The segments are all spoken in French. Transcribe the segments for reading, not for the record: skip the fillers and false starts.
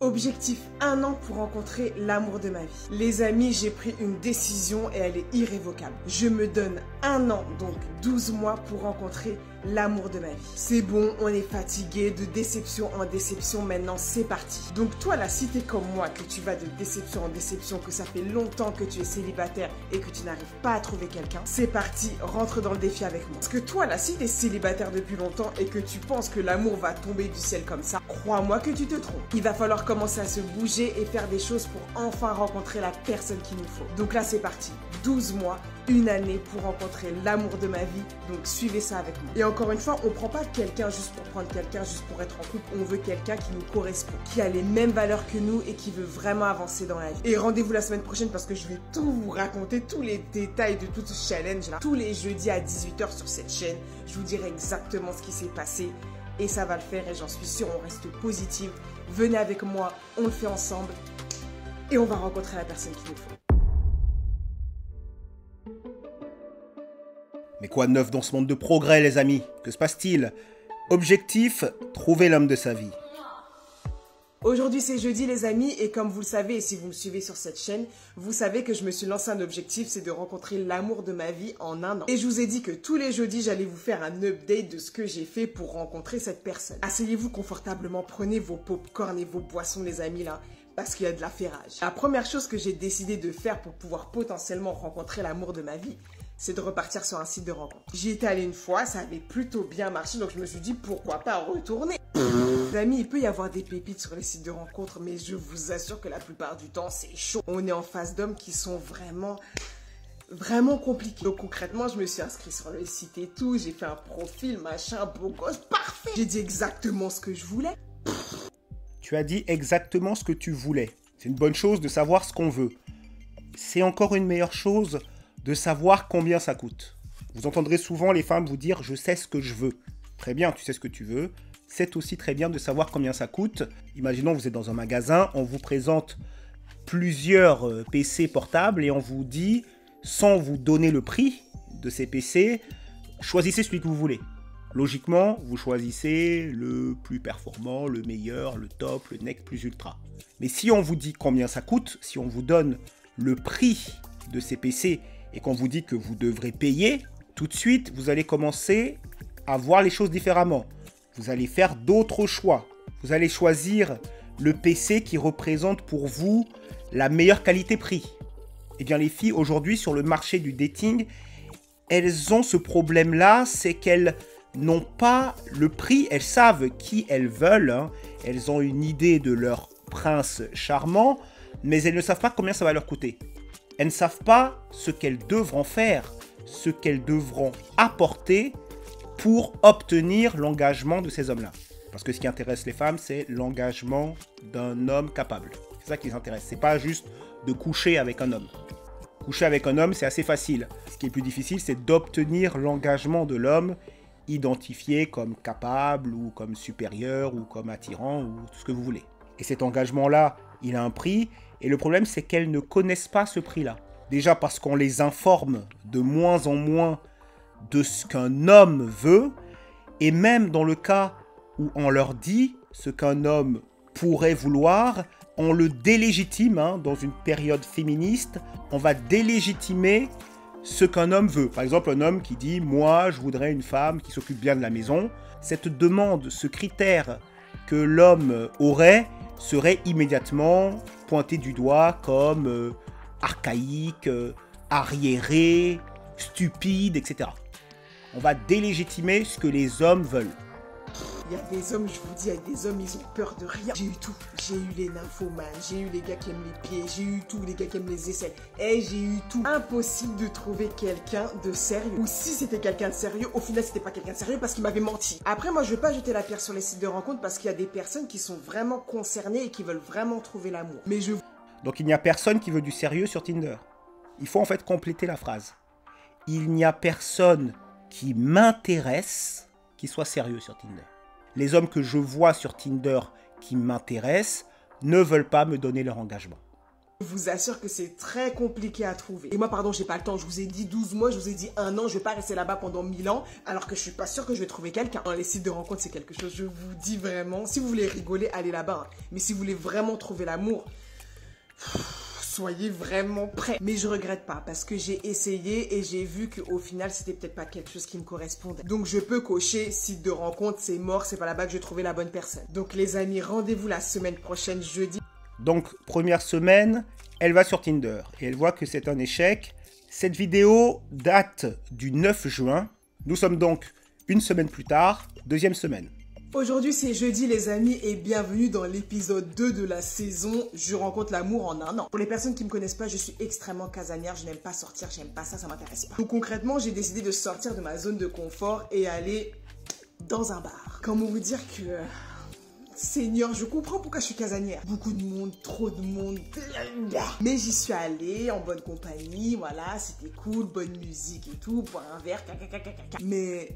Objectif 1 an pour rencontrer l'amour de ma vie. Les amis, j'ai pris une décision et elle est irrévocable. Je me donne 1 an, donc 12 mois pour rencontrer l'amour de ma vie. C'est bon, on est fatigué de déception en déception, maintenant c'est parti. Donc toi là, si t'es comme moi, que tu vas de déception en déception, que ça fait longtemps que tu es célibataire et que tu n'arrives pas à trouver quelqu'un, c'est parti, rentre dans le défi avec moi. Parce que toi là, si t'es célibataire depuis longtemps et que tu penses que l'amour va tomber du ciel comme ça, crois-moi que tu te trompes. Il va falloir commencer à se bouger et faire des choses pour enfin rencontrer la personne qu'il nous faut. Donc là c'est parti, 12 mois, 1 année pour rencontrer l'amour de ma vie, donc suivez ça avec moi. Et encore une fois, on prend pas quelqu'un juste pour prendre quelqu'un, juste pour être en couple, on veut quelqu'un qui nous correspond, qui a les mêmes valeurs que nous et qui veut vraiment avancer dans la vie. Et rendez-vous la semaine prochaine parce que je vais tout vous raconter, tous les détails de tout ce challenge là. Tous les jeudis à 18 h sur cette chaîne, je vous dirai exactement ce qui s'est passé et ça va le faire et j'en suis sûre, on reste positive. Venez avec moi, on le fait ensemble et on va rencontrer la personne qu'il nous faut. Mais quoi de neuf dans ce monde de progrès, les amis? Que se passe-t-il? Objectif, trouver l'homme de sa vie. Aujourd'hui c'est jeudi les amis et comme vous le savez et si vous me suivez sur cette chaîne, vous savez que je me suis lancé un objectif, c'est de rencontrer l'amour de ma vie en 1 an. Et je vous ai dit que tous les jeudis j'allais vous faire un update de ce que j'ai fait pour rencontrer cette personne. Asseyez-vous confortablement, prenez vos pop-corn et vos boissons les amis là, parce qu'il y a de l'affairage. La première chose que j'ai décidé de faire pour pouvoir potentiellement rencontrer l'amour de ma vie, c'est de repartir sur un site de rencontre. J'y étais allée une fois, ça avait plutôt bien marché, donc je me suis dit pourquoi pas retourner. Les amis, il peut y avoir des pépites sur les sites de rencontres, mais je vous assure que la plupart du temps, c'est chaud. On est en face d'hommes qui sont vraiment compliqués. Donc concrètement, je me suis inscrite sur le site et tout, j'ai fait un profil, machin, beau gosse, parfait. J'ai dit exactement ce que je voulais. Tu as dit exactement ce que tu voulais. C'est une bonne chose de savoir ce qu'on veut. C'est encore une meilleure chose de savoir combien ça coûte. Vous entendrez souvent les femmes vous dire « je sais ce que je veux ». Très bien, tu sais ce que tu veux. C'est aussi très bien de savoir combien ça coûte. Imaginons vous êtes dans un magasin, on vous présente plusieurs PC portables et on vous dit, sans vous donner le prix de ces PC, choisissez celui que vous voulez. Logiquement, vous choisissez le plus performant, le meilleur, le top, le nec plus ultra. Mais si on vous dit combien ça coûte, si on vous donne le prix de ces PC et qu'on vous dit que vous devrez payer, tout de suite, vous allez commencer à voir les choses différemment. Vous allez faire d'autres choix. Vous allez choisir le PC qui représente pour vous la meilleure qualité-prix. Eh bien, les filles, aujourd'hui, sur le marché du dating, elles ont ce problème-là, c'est qu'elles n'ont pas le prix, elles savent qui elles veulent, hein. Elles ont une idée de leur prince charmant, mais elles ne savent pas combien ça va leur coûter. Elles ne savent pas ce qu'elles devront faire, ce qu'elles devront apporter pour obtenir l'engagement de ces hommes-là. Parce que ce qui intéresse les femmes, c'est l'engagement d'un homme capable. C'est ça qui les intéresse. C'est pas juste de coucher avec un homme. Coucher avec un homme, c'est assez facile. Ce qui est plus difficile, c'est d'obtenir l'engagement de l'homme identifié comme capable ou comme supérieur ou comme attirant ou tout ce que vous voulez. Et cet engagement-là, il a un prix. Et le problème, c'est qu'elles ne connaissent pas ce prix-là. Déjà parce qu'on les informe de moins en moins de ce qu'un homme veut. Et même dans le cas où on leur dit ce qu'un homme pourrait vouloir, on le délégitime, hein, dans une période féministe. On va délégitimer ce qu'un homme veut. Par exemple, un homme qui dit « moi, je voudrais une femme qui s'occupe bien de la maison ». Cette demande, ce critère que l'homme aurait serait immédiatement pointé du doigt comme archaïque, arriéré, stupide, etc. On va délégitimer ce que les hommes veulent. Il y a des hommes, je vous dis, il y a des hommes, ils ont peur de rien. J'ai eu tout. J'ai eu les nymphomanes, j'ai eu les gars qui aiment les pieds, j'ai eu tout, les gars qui aiment les aisselles. Et j'ai eu tout. Impossible de trouver quelqu'un de sérieux. Ou si c'était quelqu'un de sérieux, au final, c'était pas quelqu'un de sérieux parce qu'il m'avait menti. Après, moi, je vais pas jeter la pierre sur les sites de rencontres parce qu'il y a des personnes qui sont vraiment concernées et qui veulent vraiment trouver l'amour. Mais je... Donc, il n'y a personne qui veut du sérieux sur Tinder. Il faut en fait compléter la phrase. Il n'y a personne qui m'intéresse qui soit sérieux sur Tinder. Les hommes que je vois sur Tinder qui m'intéressent ne veulent pas me donner leur engagement. Je vous assure que c'est très compliqué à trouver. Et moi, pardon, j'ai pas le temps. Je vous ai dit 12 mois, je vous ai dit 1 an. Je vais pas rester là-bas pendant 1000 ans, alors que je suis pas sûre que je vais trouver quelqu'un. Dans les sites de rencontres, c'est quelque chose, je vous dis vraiment. Si vous voulez rigoler, allez là-bas. Hein. Mais si vous voulez vraiment trouver l'amour, soyez vraiment prêts. Mais je regrette pas parce que j'ai essayé et j'ai vu qu'au final, c'était peut-être pas quelque chose qui me correspondait. Donc, je peux cocher site de rencontre, c'est mort, c'est pas là-bas que je vais trouver la bonne personne. Donc, les amis, rendez-vous la semaine prochaine, jeudi. Donc, première semaine, elle va sur Tinder et elle voit que c'est un échec. Cette vidéo date du 9 juin. Nous sommes donc une semaine plus tard, deuxième semaine. Aujourd'hui, c'est jeudi, les amis, et bienvenue dans l'épisode 2 de la saison « Je rencontre l'amour en un an ». Pour les personnes qui ne me connaissent pas, je suis extrêmement casanière, je n'aime pas sortir, j'aime pas ça, ça m'intéresse pas. Donc concrètement, j'ai décidé de sortir de ma zone de confort et aller dans un bar. Comment vous dire que... Seigneur, je comprends pourquoi je suis casanière. Beaucoup de monde, trop de monde. Mais j'y suis allée en bonne compagnie, voilà, c'était cool, bonne musique et tout, boire un verre, Mais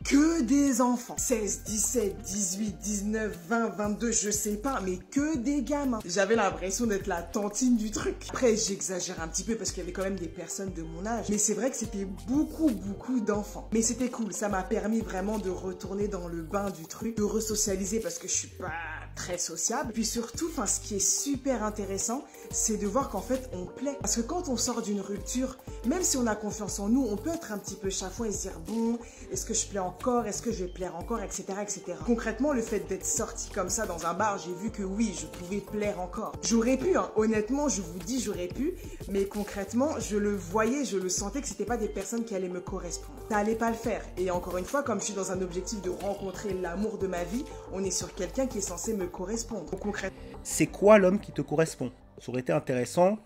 que des enfants. 16, 17, 18, 19, 20, 22, je sais pas, mais que des gamins. J'avais l'impression d'être la tantine du truc. Après, j'exagère un petit peu parce qu'il y avait quand même des personnes de mon âge. Mais c'est vrai que c'était beaucoup d'enfants. Mais c'était cool, ça m'a permis vraiment de retourner dans le bain du truc, de resocialiser parce que je suis pas très sociable. Puis surtout, ce qui est super intéressant, c'est de voir qu'en fait, on plaît. Parce que quand on sort d'une rupture, même si on a confiance en nous, on peut être un petit peu chafouin et se dire, bon, est-ce que je plais encore, est-ce que je vais plaire encore, etc., etc. Concrètement, le fait d'être sorti comme ça dans un bar, j'ai vu que oui, je pouvais plaire encore. J'aurais pu, hein, honnêtement, je vous dis, j'aurais pu, mais concrètement, je le voyais, je le sentais que c'était pas des personnes qui allaient me correspondre. Ça allait pas le faire. Et encore une fois, comme je suis dans un objectif de rencontrer l'amour de ma vie, on est sur quelqu'un qui est censé me correspondre. Donc, concrètement, c'est quoi l'homme qui te correspond? Ça aurait été intéressant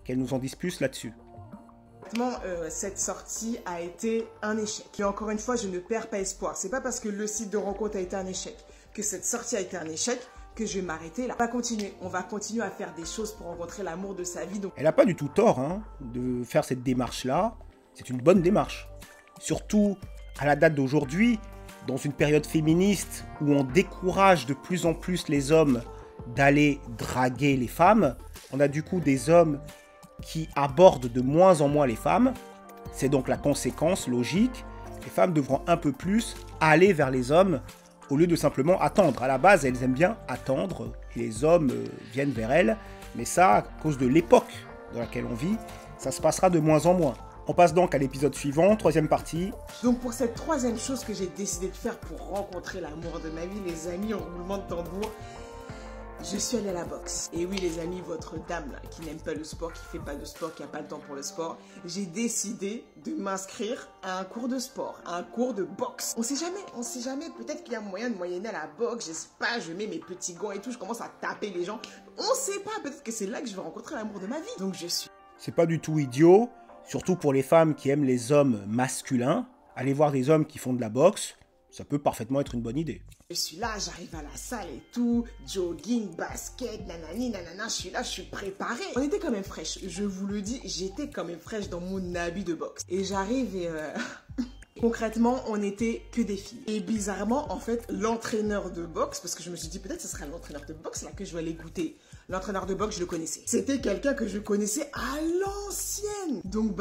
qu'elle nous en dise plus là-dessus. Cette sortie a été un échec. Et encore une fois, je ne perds pas espoir. C'est pas parce que le site de rencontre a été un échec, que cette sortie a été un échec, que je vais m'arrêter là. On va continuer. On va continuer à faire des choses pour rencontrer l'amour de sa vie. Donc... Elle n'a pas du tout tort de faire cette démarche-là. C'est une bonne démarche. Surtout à la date d'aujourd'hui, dans une période féministe où on décourage de plus en plus les hommes d'aller draguer les femmes. On a du coup des hommes qui abordent de moins en moins les femmes. C'est donc la conséquence logique. Les femmes devront un peu plus aller vers les hommes au lieu de simplement attendre. À la base, elles aiment bien attendre et les hommes viennent vers elles. Mais ça, à cause de l'époque dans laquelle on vit, ça se passera de moins en moins. On passe donc à l'épisode suivant, troisième partie. Donc pour cette troisième chose que j'ai décidé de faire pour rencontrer l'amour de ma vie, les amis, en roulement de tambour, je suis allée à la boxe. Et oui les amis, votre dame là, qui n'aime pas le sport, qui fait pas de sport, qui n'a pas le temps pour le sport, j'ai décidé de m'inscrire à un cours de sport, à un cours de boxe. On sait jamais, peut-être qu'il y a moyen de moyenner à la boxe, je sais pas, je mets mes petits gants et tout, je commence à taper les gens. On sait pas, peut-être que c'est là que je vais rencontrer l'amour de ma vie. Donc je suis... C'est pas du tout idiot, surtout pour les femmes qui aiment les hommes masculins. Aller voir des hommes qui font de la boxe, ça peut parfaitement être une bonne idée. Je suis là, j'arrive à la salle et tout, jogging, basket, nanani, nanana, je suis là, je suis préparée. On était quand même fraîche, je vous le dis, j'étais quand même fraîche dans mon habit de boxe. Et j'arrive et... Concrètement, on n'était que des filles. Et bizarrement, en fait, l'entraîneur de boxe, parce que je me suis dit peut-être ce sera l'entraîneur de boxe là que je vais aller goûter. L'entraîneur de boxe, je le connaissais. C'était quelqu'un que je connaissais à l'ancienne. Donc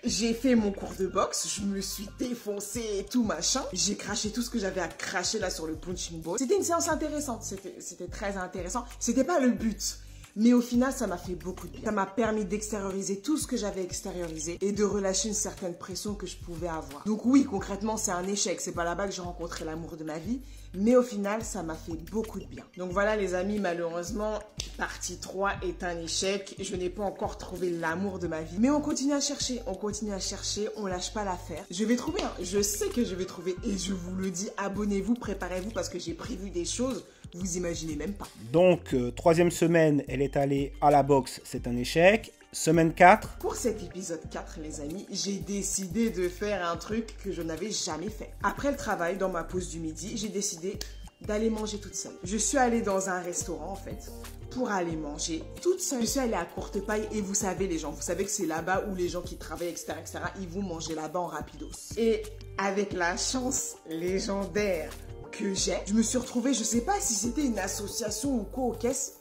j'ai fait mon cours de boxe, je me suis défoncée et tout machin. J'ai craché tout ce que j'avais à cracher là sur le punching ball. C'était une séance intéressante, c'était très intéressant. C'était pas le but. Mais au final, ça m'a fait beaucoup de bien. Ça m'a permis d'extérioriser tout ce que j'avais extériorisé et de relâcher une certaine pression que je pouvais avoir. Donc oui, concrètement, c'est un échec. C'est pas là-bas que j'ai rencontré l'amour de ma vie. Mais au final, ça m'a fait beaucoup de bien. Donc voilà les amis, malheureusement, partie 3 est un échec. Je n'ai pas encore trouvé l'amour de ma vie. Mais on continue à chercher, on lâche pas l'affaire. Je vais trouver, hein. Je sais que je vais trouver. Et je vous le dis, abonnez-vous, préparez-vous parce que j'ai prévu des choses. Vous imaginez même pas. Donc, troisième semaine, elle est allée à la boxe, c'est un échec. Semaine 4. Pour cet épisode 4, les amis, j'ai décidé de faire un truc que je n'avais jamais fait. Après le travail, dans ma pause du midi, j'ai décidé d'aller manger toute seule. Je suis allée dans un restaurant, en fait, pour aller manger toute seule. Je suis allée à Courtepaille et vous savez, les gens, vous savez que c'est là-bas où les gens qui travaillent, etc., ils vont manger là-bas en rapidos. Et avec la chance légendaire que j'ai, je me suis retrouvée, je sais pas si c'était une association ou quoi aux caisses,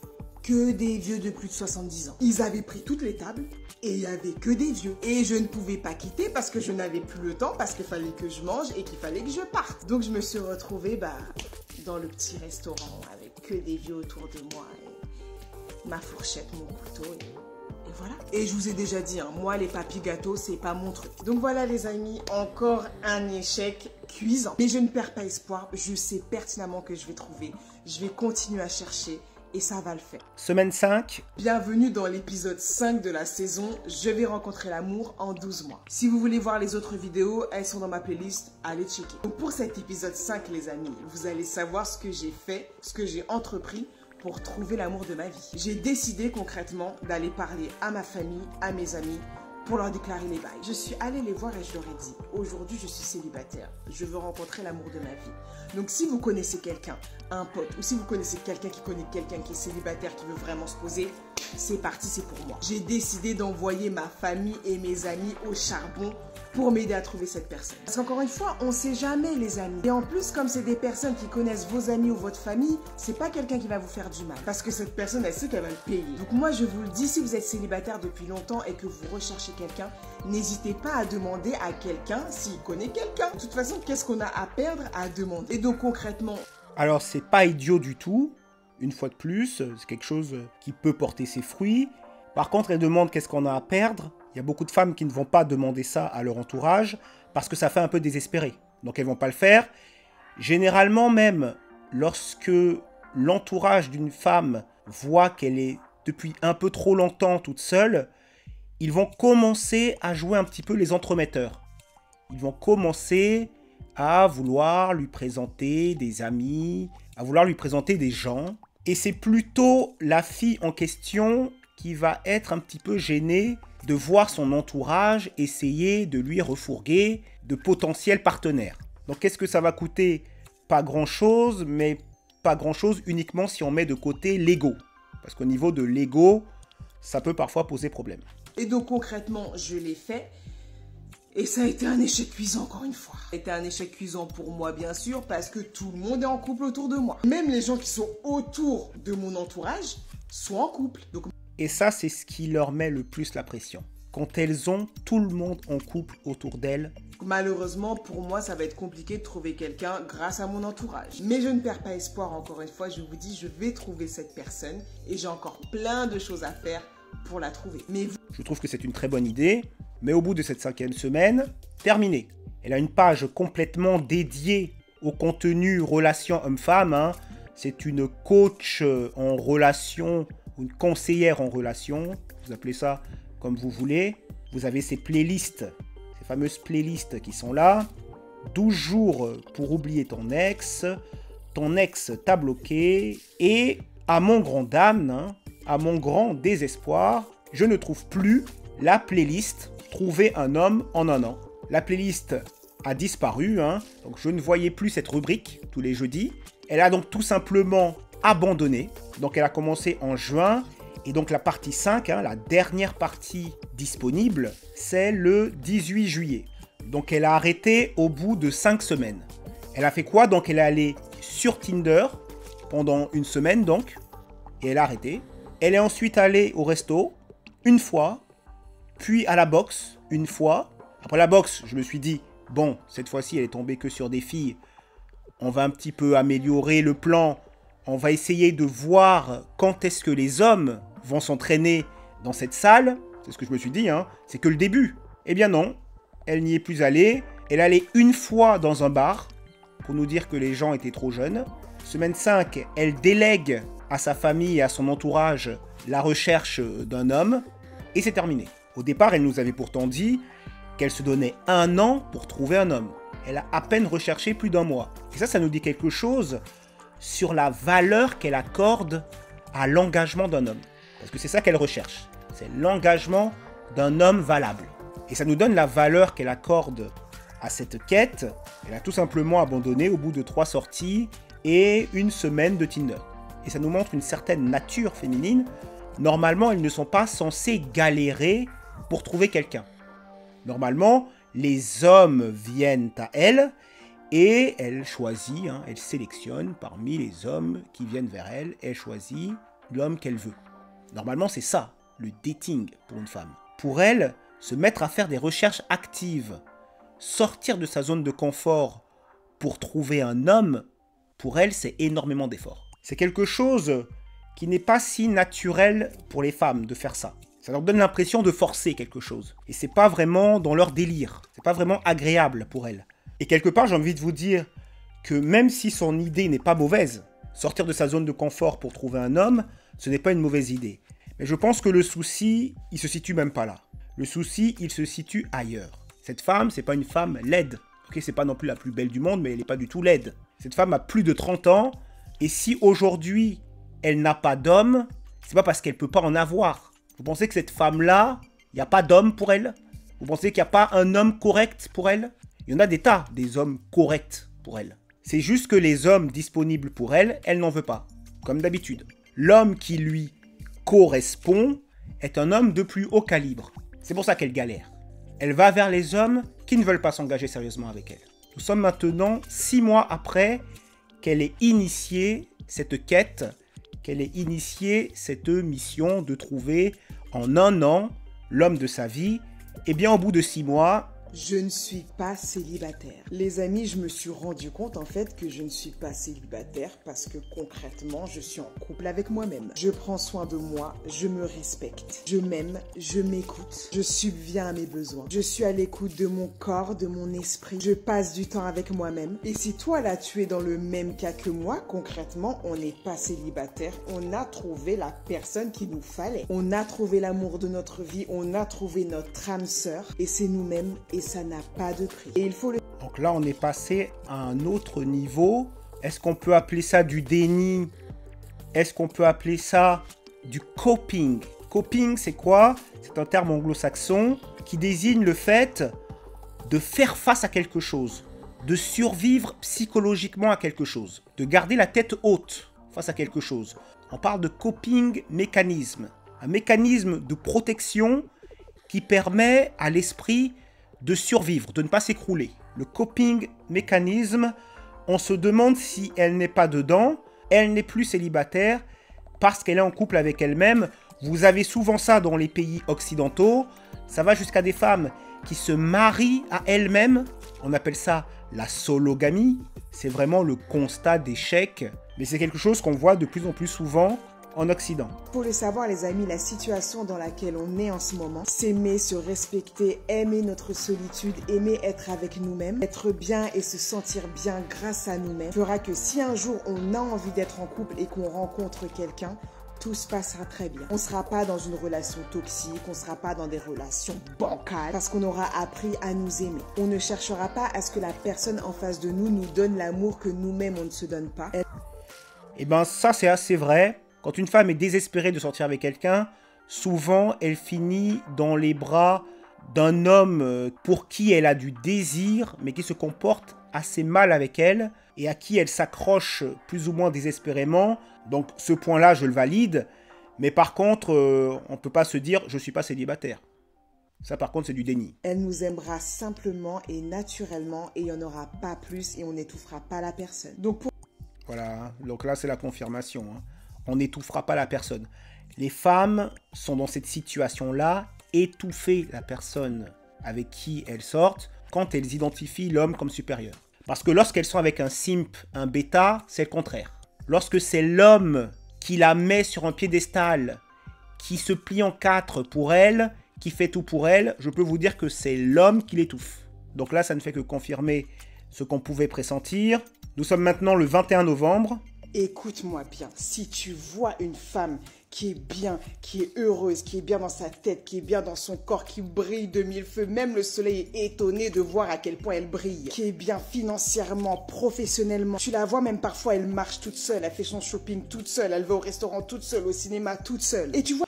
que des vieux de plus de 70 ans. Ils avaient pris toutes les tables et il n'y avait que des vieux. Et je ne pouvais pas quitter parce que je n'avais plus le temps, parce qu'il fallait que je mange et qu'il fallait que je parte. Donc je me suis retrouvée dans le petit restaurant avec que des vieux autour de moi. Et ma fourchette, mon couteau et voilà. Et je vous ai déjà dit, moi les papilles gâteaux, c'est pas mon truc. Donc voilà les amis, encore un échec cuisant. Mais je ne perds pas espoir, je sais pertinemment que je vais trouver. Je vais continuer à chercher et ça va le faire. Semaine 5. Bienvenue dans l'épisode 5 de la saison. Je vais rencontrer l'amour en 12 mois. Si vous voulez voir les autres vidéos, elles sont dans ma playlist, allez checker. Donc pour cet épisode 5 les amis, vous allez savoir ce que j'ai fait, ce que j'ai entrepris pour trouver l'amour de ma vie. J'ai décidé concrètement d'aller parler à ma famille, à mes amis, pour leur déclarer les bails. Je suis allée les voir et je leur ai dit, aujourd'hui je suis célibataire, je veux rencontrer l'amour de ma vie. Donc si vous connaissez quelqu'un, un pote, ou si vous connaissez quelqu'un qui connaît quelqu'un qui est célibataire, qui veut vraiment se poser, c'est parti, c'est pour moi. J'ai décidé d'envoyer ma famille et mes amis au charbon pour m'aider à trouver cette personne. Parce qu'encore une fois, on ne sait jamais les amis. Et en plus, comme c'est des personnes qui connaissent vos amis ou votre famille, c'est pas quelqu'un qui va vous faire du mal. Parce que cette personne, elle sait qu'elle va le payer. Donc moi, je vous le dis, si vous êtes célibataire depuis longtemps et que vous recherchez quelqu'un, n'hésitez pas à demander à quelqu'un s'il connaît quelqu'un. De toute façon, qu'est-ce qu'on a à perdre à demander? Et donc concrètement... Alors, c'est pas idiot du tout. Une fois de plus, c'est quelque chose qui peut porter ses fruits. Par contre, elle demande qu'est-ce qu'on a à perdre. Il y a beaucoup de femmes qui ne vont pas demander ça à leur entourage parce que ça fait un peu désespéré. Donc elles ne vont pas le faire. Généralement même, lorsque l'entourage d'une femme voit qu'elle est depuis un peu trop longtemps toute seule, ils vont commencer à jouer un petit peu les entremetteurs. Ils vont commencer à vouloir lui présenter des amis, à vouloir lui présenter des gens. Et c'est plutôt la fille en question qui va être un petit peu gênée de voir son entourage essayer de lui refourguer de potentiels partenaires. Donc qu'est-ce que ça va coûter? Pas grand-chose, mais pas grand-chose uniquement si on met de côté l'ego. Parce qu'au niveau de l'ego, ça peut parfois poser problème. Et donc concrètement, je l'ai fait. Et ça a été un échec cuisant encore une fois. Ça a été un échec cuisant pour moi bien sûr, parce que tout le monde est en couple autour de moi. Même les gens qui sont autour de mon entourage sont en couple. Donc... Et ça, c'est ce qui leur met le plus la pression. Quand elles ont tout le monde en couple autour d'elles. Malheureusement, pour moi, ça va être compliqué de trouver quelqu'un grâce à mon entourage. Mais je ne perds pas espoir, encore une fois. Je vous dis, je vais trouver cette personne. Et j'ai encore plein de choses à faire pour la trouver. Mais vous... Je trouve que c'est une très bonne idée. Mais au bout de cette 5e semaine, terminé. Elle a une page complètement dédiée au contenu relation homme-femme. C'est une coach en relation, une conseillère en relation. Vous appelez ça comme vous voulez. Vous avez ces playlists, ces fameuses playlists qui sont là. 12 jours pour oublier ton ex t'a bloqué. Et à mon grand dame, à mon grand désespoir, je ne trouve plus la playlist Trouver un homme en un an. La playlist a disparu, donc je ne voyais plus cette rubrique tous les jeudis. Elle a donc tout simplement abandonné. Donc elle a commencé en juin. Et donc la partie 5, la dernière partie disponible, c'est le 18 juillet. Donc elle a arrêté au bout de 5 semaines. Elle a fait quoi? Donc elle est allée sur Tinder pendant une semaine donc. Et elle a arrêté. Elle est ensuite allée au resto une fois. Puis à la boxe une fois. Après la boxe, je me suis dit, bon, cette fois-ci elle est tombée que sur des filles. On va un petit peu améliorer le plan. On va essayer de voir quand est-ce que les hommes vont s'entraîner dans cette salle. C'est ce que je me suis dit, c'est que le début. Eh bien non, elle n'y est plus allée. Elle allait une fois dans un bar pour nous dire que les gens étaient trop jeunes. Semaine 5, elle délègue à sa famille et à son entourage la recherche d'un homme. Et c'est terminé. Au départ, elle nous avait pourtant dit qu'elle se donnait 1 an pour trouver un homme. Elle a à peine recherché plus d'1 mois. Et ça nous dit quelque chose sur la valeur qu'elle accorde à l'engagement d'un homme. Parce que c'est ça qu'elle recherche. C'est l'engagement d'un homme valable. Et ça nous donne la valeur qu'elle accorde à cette quête. Elle a tout simplement abandonné au bout de 3 sorties et 1 semaine de Tinder. Et ça nous montre une certaine nature féminine. Normalement, elles ne sont pas censées galérer pour trouver quelqu'un. Normalement, les hommes viennent à elle et elle choisit, elle sélectionne parmi les hommes qui viennent vers elle, elle choisit l'homme qu'elle veut. Normalement, c'est ça, le dating pour une femme. Pour elle, se mettre à faire des recherches actives, sortir de sa zone de confort pour trouver un homme, pour elle, c'est énormément d'efforts. C'est quelque chose qui n'est pas si naturel pour les femmes de faire ça. Ça leur donne l'impression de forcer quelque chose. Et c'est pas vraiment dans leur délire. C'est pas vraiment agréable pour elles. Et quelque part, j'ai envie de vous dire que même si son idée n'est pas mauvaise, sortir de sa zone de confort pour trouver un homme, ce n'est pas une mauvaise idée. Mais je pense que le souci, il se situe même pas là. Le souci, il se situe ailleurs. Cette femme, c'est pas une femme laide. Ok, c'est pas non plus la plus belle du monde, mais elle n'est pas du tout laide. Cette femme a plus de 30 ans, et si aujourd'hui, elle n'a pas d'homme, c'est pas parce qu'elle peut pas en avoir. Vous pensez que cette femme-là, il n'y a pas d'homme pour elle? Vous pensez qu'il n'y a pas un homme correct pour elle? Il y en a des tas, des hommes corrects pour elle. C'est juste que les hommes disponibles pour elle, elle n'en veut pas. Comme d'habitude. L'homme qui lui correspond est un homme de plus haut calibre. C'est pour ça qu'elle galère. Elle va vers les hommes qui ne veulent pas s'engager sérieusement avec elle. Nous sommes maintenant 6 mois après qu'elle ait initié cette quête, qu'elle ait initié cette mission de trouver en un an l'homme de sa vie. Et bien au bout de 6 mois... Je ne suis pas célibataire. Les amis, je me suis rendu compte en fait que je ne suis pas célibataire parce que concrètement, je suis en couple avec moi-même. Je prends soin de moi, je me respecte, je m'aime, je m'écoute, je subviens à mes besoins. Je suis à l'écoute de mon corps, de mon esprit. Je passe du temps avec moi-même. Et si toi là, tu es dans le même cas que moi, concrètement, on n'est pas célibataire. On a trouvé la personne qu'il nous fallait. On a trouvé l'amour de notre vie, on a trouvé notre âme sœur et c'est nous-mêmes et ça n'a pas de prix. Et il faut le... Donc là, on est passé à un autre niveau. Est-ce qu'on peut appeler ça du déni? Est-ce qu'on peut appeler ça du coping? Coping, c'est quoi? C'est un terme anglo-saxon qui désigne le fait de faire face à quelque chose, de survivre psychologiquement à quelque chose, de garder la tête haute face à quelque chose. On parle de coping mécanisme, un mécanisme de protection qui permet à l'esprit de survivre, de ne pas s'écrouler. Le coping mécanisme, on se demande si elle n'est pas dedans, elle n'est plus célibataire parce qu'elle est en couple avec elle-même. Vous avez souvent ça dans les pays occidentaux. Ça va jusqu'à des femmes qui se marient à elles-mêmes. On appelle ça la sologamie. C'est vraiment le constat d'échec. Mais c'est quelque chose qu'on voit de plus en plus souvent en Occident. Pour le savoir les amis, la situation dans laquelle on est en ce moment, s'aimer, se respecter, aimer notre solitude, aimer être avec nous-mêmes, être bien et se sentir bien grâce à nous-mêmes, fera que si un jour on a envie d'être en couple et qu'on rencontre quelqu'un, tout se passera très bien. On ne sera pas dans une relation toxique, on ne sera pas dans des relations bancales, parce qu'on aura appris à nous aimer. On ne cherchera pas à ce que la personne en face de nous nous donne l'amour que nous-mêmes on ne se donne pas. Eh bien ça c'est assez vrai. Quand une femme est désespérée de sortir avec quelqu'un, souvent elle finit dans les bras d'un homme pour qui elle a du désir, mais qui se comporte assez mal avec elle et à qui elle s'accroche plus ou moins désespérément. Donc ce point-là, je le valide. Mais par contre, on ne peut pas se dire « je ne suis pas célibataire ». Ça par contre, c'est du déni. Elle nous aimera simplement et naturellement et il n'y en aura pas plus et on n'étouffera pas la personne. Voilà, donc là c'est la confirmation, hein. On n'étouffera pas la personne. Les femmes sont dans cette situation-là, étouffer la personne avec qui elles sortent quand elles identifient l'homme comme supérieur. Parce que lorsqu'elles sont avec un simp, un bêta, c'est le contraire. Lorsque c'est l'homme qui la met sur un piédestal, qui se plie en 4 pour elle, qui fait tout pour elle, je peux vous dire que c'est l'homme qui l'étouffe. Donc là, ça ne fait que confirmer ce qu'on pouvait pressentir. Nous sommes maintenant le 21 novembre. Écoute-moi bien, si tu vois une femme qui est bien, qui est heureuse, qui est bien dans sa tête, qui est bien dans son corps, qui brille de mille feux, même le soleil est étonné de voir à quel point elle brille, qui est bien financièrement, professionnellement, tu la vois même parfois elle marche toute seule, elle fait son shopping toute seule, elle va au restaurant toute seule, au cinéma toute seule, et tu vois...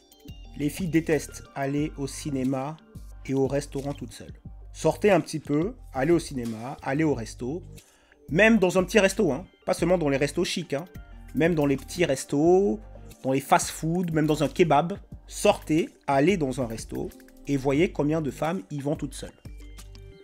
Les filles détestent aller au cinéma et au restaurant toute seule. Sortez un petit peu, allez au cinéma, allez au resto, même dans un petit resto, hein. Pas seulement dans les restos chics, hein. Même dans les petits restos, dans les fast-food, même dans un kebab. Sortez, allez dans un resto et voyez combien de femmes y vont toutes seules.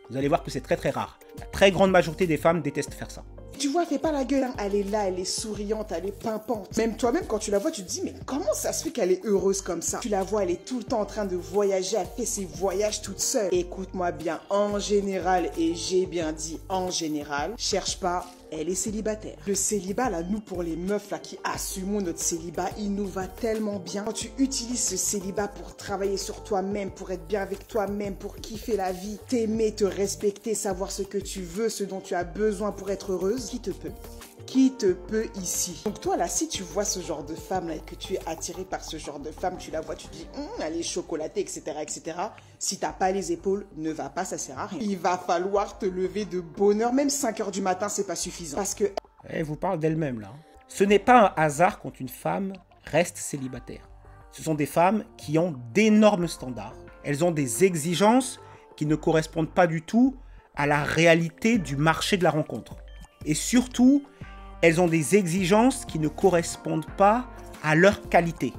Vous allez voir que c'est très très rare. La très grande majorité des femmes détestent faire ça. Tu vois, fais pas la gueule, hein. Elle est là, elle est souriante, elle est pimpante. Même toi-même, quand tu la vois, tu te dis, mais comment ça se fait qu'elle est heureuse comme ça? Tu la vois, elle est tout le temps en train de voyager, elle fait ses voyages toute seule. Écoute-moi bien, en général, et j'ai bien dit en général, cherche pas, elle est célibataire. Le célibat, là, nous, pour les meufs, là, qui assumons notre célibat, il nous va tellement bien. Quand tu utilises ce célibat pour travailler sur toi-même, pour être bien avec toi-même, pour kiffer la vie, t'aimer, te respecter, savoir ce que tu veux, ce dont tu as besoin pour être heureuse, qui te peut? Qui te peut ici? Donc toi là, si tu vois ce genre de femme là et que tu es attiré par ce genre de femme, tu la vois, tu te dis elle est chocolatée, etc., etc. Si t'as pas les épaules, ne va pas, ça sert à rien. Il va falloir te lever de bonne heure, même 5 heures du matin, c'est pas suffisant. Parce que Elle vous parle d'elle-même là. Ce n'est pas un hasard quand une femme reste célibataire. Ce sont des femmes qui ont d'énormes standards. Elles ont des exigences qui ne correspondent pas du tout à la réalité du marché de la rencontre. Et surtout, elles ont des exigences qui ne correspondent pas à leur qualité.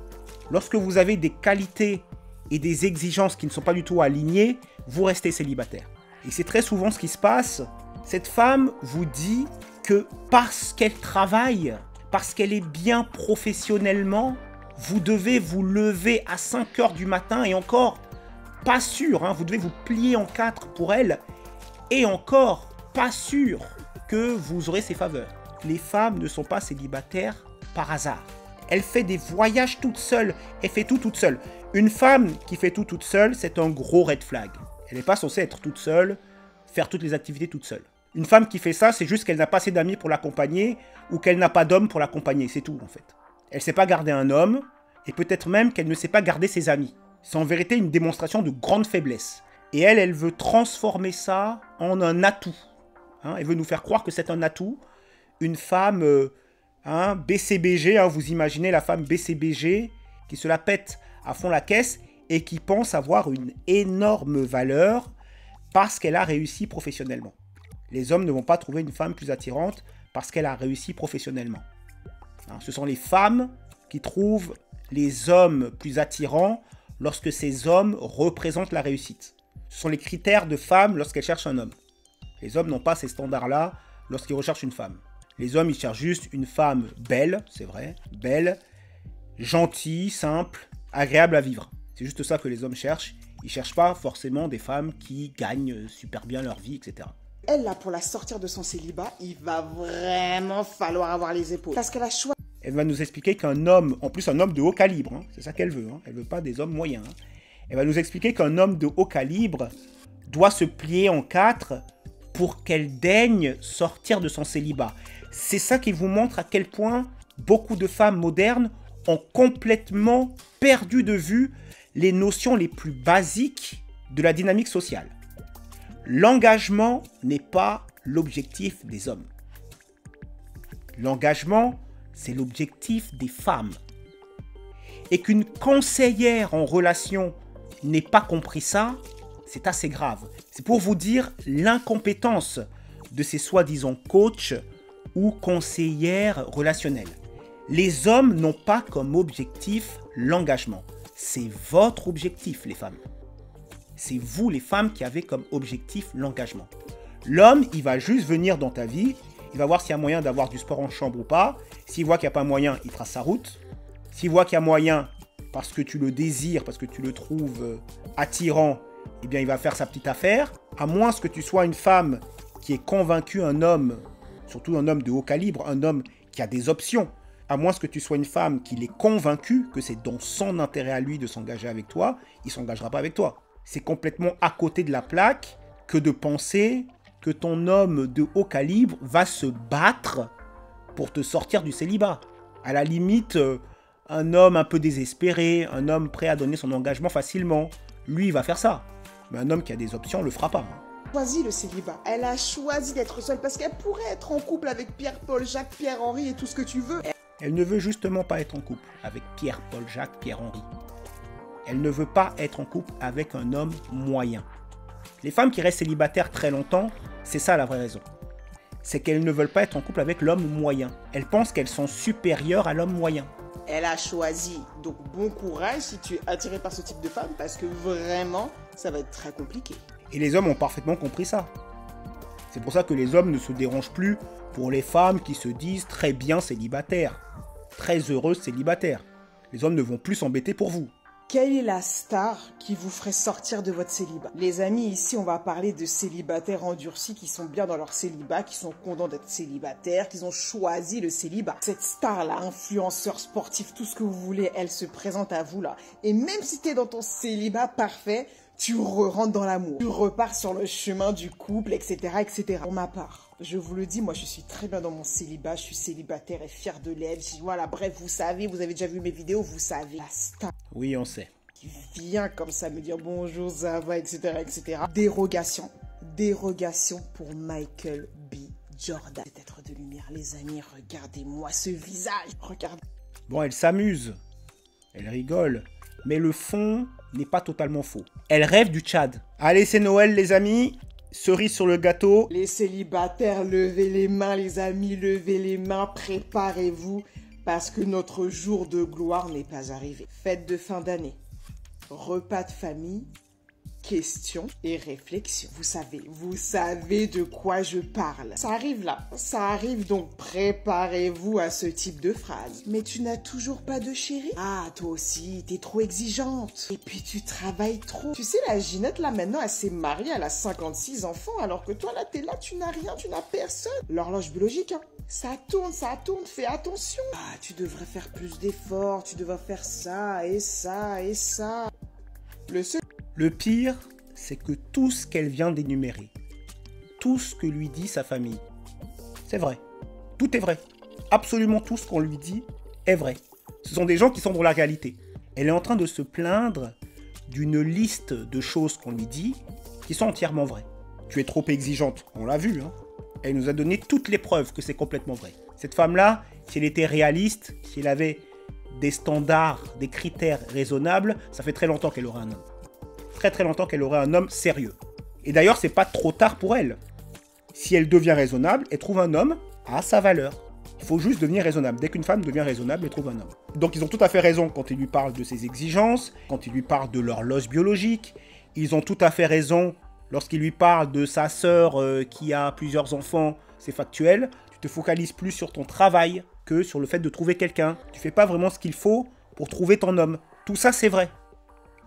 Lorsque vous avez des qualités et des exigences qui ne sont pas du tout alignées, vous restez célibataire. Et c'est très souvent ce qui se passe. Cette femme vous dit que parce qu'elle travaille, parce qu'elle est bien professionnellement, vous devez vous lever à 5 heures du matin et encore, pas sûr, hein, vous devez vous plier en 4 pour elle et encore, pas sûr que vous aurez ses faveurs. Les femmes ne sont pas célibataires par hasard. Elle fait des voyages toute seule, elle fait tout toute seule. Une femme qui fait tout toute seule, c'est un gros red flag. Elle n'est pas censée être toute seule, faire toutes les activités toute seule. Une femme qui fait ça, c'est juste qu'elle n'a pas assez d'amis pour l'accompagner ou qu'elle n'a pas d'homme pour l'accompagner, c'est tout en fait. Elle ne sait pas garder un homme et peut-être même qu'elle ne sait pas garder ses amis. C'est en vérité une démonstration de grande faiblesse. Et elle veut transformer ça en un atout. Hein, elle veut nous faire croire que c'est un atout. Une femme BCBG, vous imaginez la femme BCBG qui se la pète à fond la caisse et qui pense avoir une énorme valeur parce qu'elle a réussi professionnellement. Les hommes ne vont pas trouver une femme plus attirante parce qu'elle a réussi professionnellement. Hein, ce sont les femmes qui trouvent les hommes plus attirants lorsque ces hommes représentent la réussite. Ce sont les critères de femmes lorsqu'elles cherchent un homme. Les hommes n'ont pas ces standards-là lorsqu'ils recherchent une femme. Les hommes, ils cherchent juste une femme belle, c'est vrai, belle, gentille, simple, agréable à vivre. C'est juste ça que les hommes cherchent. Ils ne cherchent pas forcément des femmes qui gagnent super bien leur vie, etc. Elle, là, pour la sortir de son célibat, il va vraiment falloir avoir les épaules. Parce qu'elle a choisi. Elle va nous expliquer qu'un homme, en plus un homme de haut calibre, hein, c'est ça qu'elle veut, hein, elle ne veut pas des hommes moyens. Hein. Elle va nous expliquer qu'un homme de haut calibre doit se plier en 4 pour qu'elle daigne sortir de son célibat. C'est ça qui vous montre à quel point beaucoup de femmes modernes ont complètement perdu de vue les notions les plus basiques de la dynamique sociale. L'engagement n'est pas l'objectif des hommes. L'engagement, c'est l'objectif des femmes. Et qu'une conseillère en relation n'ait pas compris ça, c'est assez grave. C'est pour vous dire l'incompétence de ces soi-disant coachs ou conseillères relationnelles. Les hommes n'ont pas comme objectif l'engagement. C'est votre objectif, les femmes. C'est vous, les femmes, qui avez comme objectif l'engagement. L'homme, il va juste venir dans ta vie, il va voir s'il y a moyen d'avoir du sport en chambre ou pas. S'il voit qu'il n'y a pas moyen, il trace sa route. S'il voit qu'il y a moyen, parce que tu le désires, parce que tu le trouves attirant, eh bien, il va faire sa petite affaire. À moins que tu sois une femme qui est convaincue, un homme, surtout un homme de haut calibre, un homme qui a des options. À moins que tu sois une femme qui l'est convaincue que c'est dans son intérêt à lui de s'engager avec toi, il ne s'engagera pas avec toi. C'est complètement à côté de la plaque que de penser que ton homme de haut calibre va se battre pour te sortir du célibat. À la limite, un homme un peu désespéré, un homme prêt à donner son engagement facilement, lui, il va faire ça. Mais un homme qui a des options ne le fera pas. Choisi le célibat. Elle a choisi d'être seule parce qu'elle pourrait être en couple avec Pierre-Paul, Jacques, Pierre-Henri et tout ce que tu veux. Elle ne veut justement pas être en couple avec Pierre-Paul, Jacques, Pierre-Henri. Elle ne veut pas être en couple avec un homme moyen. Les femmes qui restent célibataires très longtemps, c'est ça la vraie raison. C'est qu'elles ne veulent pas être en couple avec l'homme moyen. Elles pensent qu'elles sont supérieures à l'homme moyen. Elle a choisi. Donc bon courage si tu es attiré par ce type de femme parce que vraiment, ça va être très compliqué. Et les hommes ont parfaitement compris ça. C'est pour ça que les hommes ne se dérangent plus pour les femmes qui se disent très bien célibataires, très heureuses célibataires. Les hommes ne vont plus s'embêter pour vous. Quelle est la star qui vous ferait sortir de votre célibat? Les amis, ici, on va parler de célibataires endurcis qui sont bien dans leur célibat, qui sont contents d'être célibataires, qui ont choisi le célibat. Cette star-là, influenceur, sportif, tout ce que vous voulez, elle se présente à vous là. Et même si t'es dans ton célibat parfait, tu rentres dans l'amour. Tu repars sur le chemin du couple, etc., etc. Pour ma part, je vous le dis, moi je suis très bien dans mon célibat, je suis célibataire et fière de l'être. Voilà, bref, vous savez, vous avez déjà vu mes vidéos, vous savez. La star. Oui, on sait. Qui vient comme ça me dire bonjour, ça va, etc., etc. Dérogation. Dérogation pour Michael B. Jordan. Cet être de lumière, les amis, regardez-moi ce visage. Regardez. Bon, elle s'amuse. Elle rigole. Mais le fond n'est pas totalement faux. Elle rêve du Tchad. Allez, c'est Noël, les amis. Cerise sur le gâteau. Les célibataires, levez les mains, les amis, levez les mains. Préparez-vous parce que notre jour de gloire n'est pas arrivé. Fête de fin d'année. Repas de famille. Questions et réflexions. Vous savez de quoi je parle. Ça arrive là, ça arrive, donc préparez-vous à ce type de phrase. Mais tu n'as toujours pas de chéri? Ah, toi aussi, t'es trop exigeante. Et puis tu travailles trop. Tu sais, la Ginette là maintenant, elle s'est mariée, elle a 56 enfants, alors que toi là, t'es là, tu n'as rien, tu n'as personne. L'horloge biologique, hein. Ça tourne, fais attention. Ah, tu devrais faire plus d'efforts, tu devrais faire ça et ça et ça. Le pire, c'est que tout ce qu'elle vient d'énumérer, tout ce que lui dit sa famille, c'est vrai. Tout est vrai. Absolument tout ce qu'on lui dit est vrai. Ce sont des gens qui sont dans la réalité. Elle est en train de se plaindre d'une liste de choses qu'on lui dit qui sont entièrement vraies. Tu es trop exigeante, on l'a vu, hein. Elle nous a donné toutes les preuves que c'est complètement vrai. Cette femme-là, si elle était réaliste, si elle avait des standards, des critères raisonnables, ça fait très longtemps qu'elle aurait un homme. Très longtemps qu'elle aurait un homme sérieux. Et d'ailleurs, c'est pas trop tard pour elle. Si elle devient raisonnable, elle trouve un homme à sa valeur. Il faut juste devenir raisonnable. Dès qu'une femme devient raisonnable, elle trouve un homme. Donc ils ont tout à fait raison quand ils lui parlent de ses exigences, quand ils lui parlent de l'horloge biologique. Ils ont tout à fait raison lorsqu'ils lui parlent de sa sœur qui a plusieurs enfants. C'est factuel. Tu te focalises plus sur ton travail que sur le fait de trouver quelqu'un. Tu fais pas vraiment ce qu'il faut pour trouver ton homme. Tout ça, c'est vrai.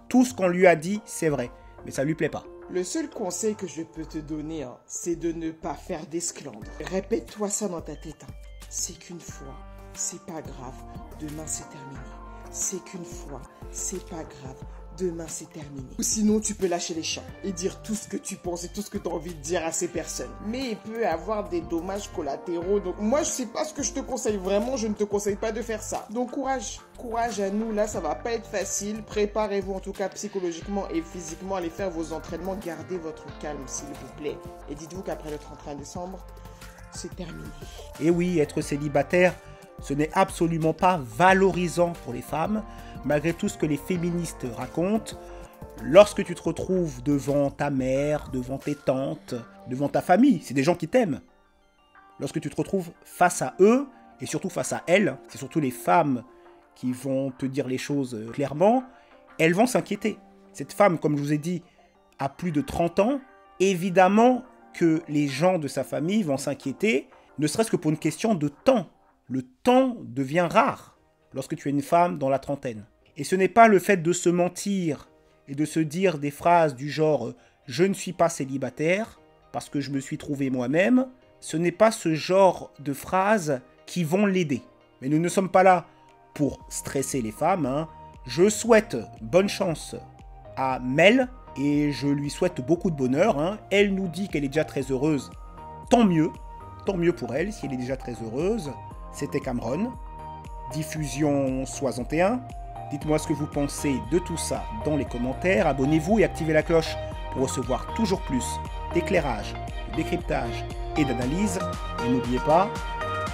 Tout ce qu'on lui a dit, c'est vrai. Mais ça lui plaît pas. Le seul conseil que je peux te donner, hein, c'est de ne pas faire d'esclandre. Répète-toi ça dans ta tête. Hein. C'est qu'une fois, c'est pas grave. Demain, c'est terminé. C'est qu'une fois, c'est pas grave. Demain, c'est terminé. Ou sinon, tu peux lâcher les chiens et dire tout ce que tu penses et tout ce que tu as envie de dire à ces personnes. Mais il peut y avoir des dommages collatéraux. Donc, moi, je sais pas ce que je te conseille. Vraiment, je ne te conseille pas de faire ça. Donc, courage. Courage à nous. Là, ça va pas être facile. Préparez-vous, en tout cas, psychologiquement et physiquement, à aller faire vos entraînements. Gardez votre calme, s'il vous plaît. Et dites-vous qu'après le 31 décembre, c'est terminé. Et oui, être célibataire, ce n'est absolument pas valorisant pour les femmes. Malgré tout ce que les féministes racontent, lorsque tu te retrouves devant ta mère, devant tes tantes, devant ta famille, c'est des gens qui t'aiment. Lorsque tu te retrouves face à eux, et surtout face à elles, c'est surtout les femmes qui vont te dire les choses clairement, elles vont s'inquiéter. Cette femme, comme je vous ai dit, a plus de 30 ans. Évidemment que les gens de sa famille vont s'inquiéter, ne serait-ce que pour une question de temps. Le temps devient rare lorsque tu es une femme dans la trentaine. Et ce n'est pas le fait de se mentir et de se dire des phrases du genre « je ne suis pas célibataire parce que je me suis trouvé moi-même », ce n'est pas ce genre de phrases qui vont l'aider. Mais nous ne sommes pas là pour stresser les femmes, hein. Je souhaite bonne chance à Mel et je lui souhaite beaucoup de bonheur, hein. Elle nous dit qu'elle est déjà très heureuse, tant mieux pour elle si elle est déjà très heureuse. C'était Cameron, diffusion 61. Dites-moi ce que vous pensez de tout ça dans les commentaires. Abonnez-vous et activez la cloche pour recevoir toujours plus d'éclairage, de décryptage et d'analyse. Et n'oubliez pas,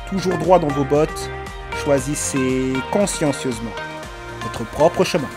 toujours droit dans vos bottes, choisissez consciencieusement votre propre chemin.